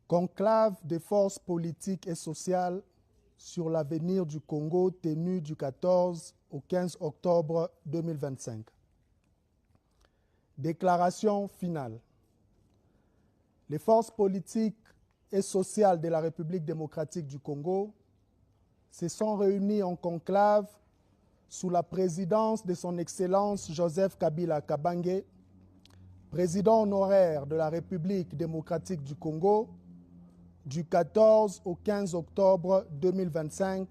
Conclave des forces politiques et sociales sur l'avenir du Congo tenu du 14 au 15 octobre 2025. Déclaration finale. Les forces politiques et sociales de la République démocratique du Congo se sont réunies en conclave sous la présidence de son Excellence Joseph Kabila Kabange, président honoraire de la République démocratique du Congo, du 14 au 15 octobre 2025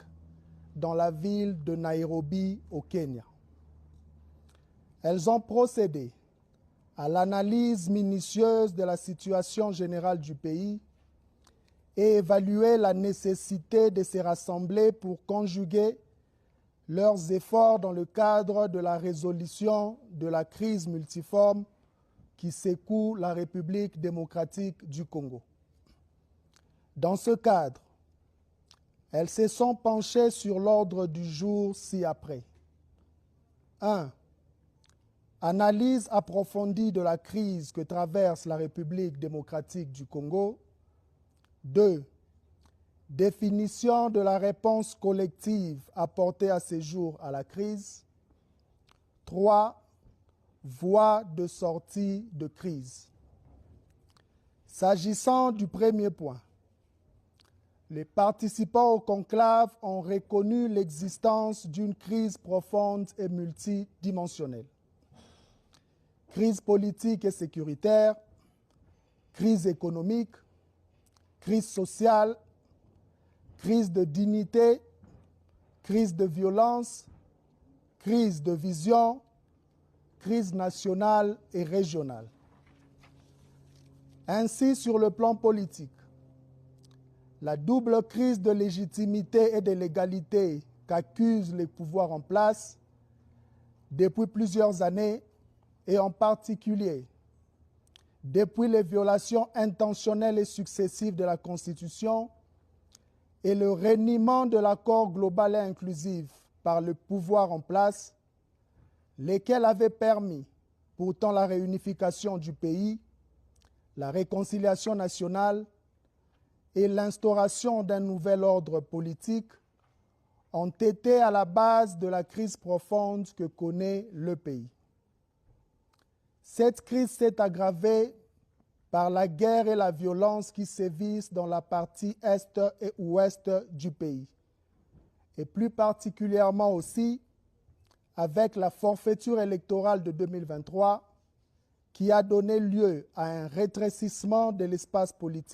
dans la ville de Nairobi au Kenya. Elles ont procédé à l'analyse minutieuse de la situation générale du pays et évalué la nécessité de se rassembler pour conjuguer leurs efforts dans le cadre de la résolution de la crise multiforme qui secoue la République démocratique du Congo. Dans ce cadre, elles se sont penchées sur l'ordre du jour ci-après. 1. Analyse approfondie de la crise que traverse la République démocratique du Congo. 2. Définition de la réponse collective apportée à ce jour à la crise. 3. Voie de sortie de crise. S'agissant du premier point, les participants au conclave ont reconnu l'existence d'une crise profonde et multidimensionnelle. Crise politique et sécuritaire, crise économique, crise sociale, crise de dignité, crise de violence, crise de vision, crise nationale et régionale. Ainsi, sur le plan politique, la double crise de légitimité et de légalité qu'accusent les pouvoirs en place depuis plusieurs années et en particulier depuis les violations intentionnelles et successives de la Constitution et le reniement de l'accord global et inclusif par le pouvoir en place, lesquels avaient permis pourtant la réunification du pays, la réconciliation nationale et l'instauration d'un nouvel ordre politique, ont été à la base de la crise profonde que connaît le pays. Cette crise s'est aggravée par la guerre et la violence qui sévissent dans la partie est et ouest du pays, et plus particulièrement aussi avec la forfaiture électorale de 2023 qui a donné lieu à un rétrécissement de l'espace politique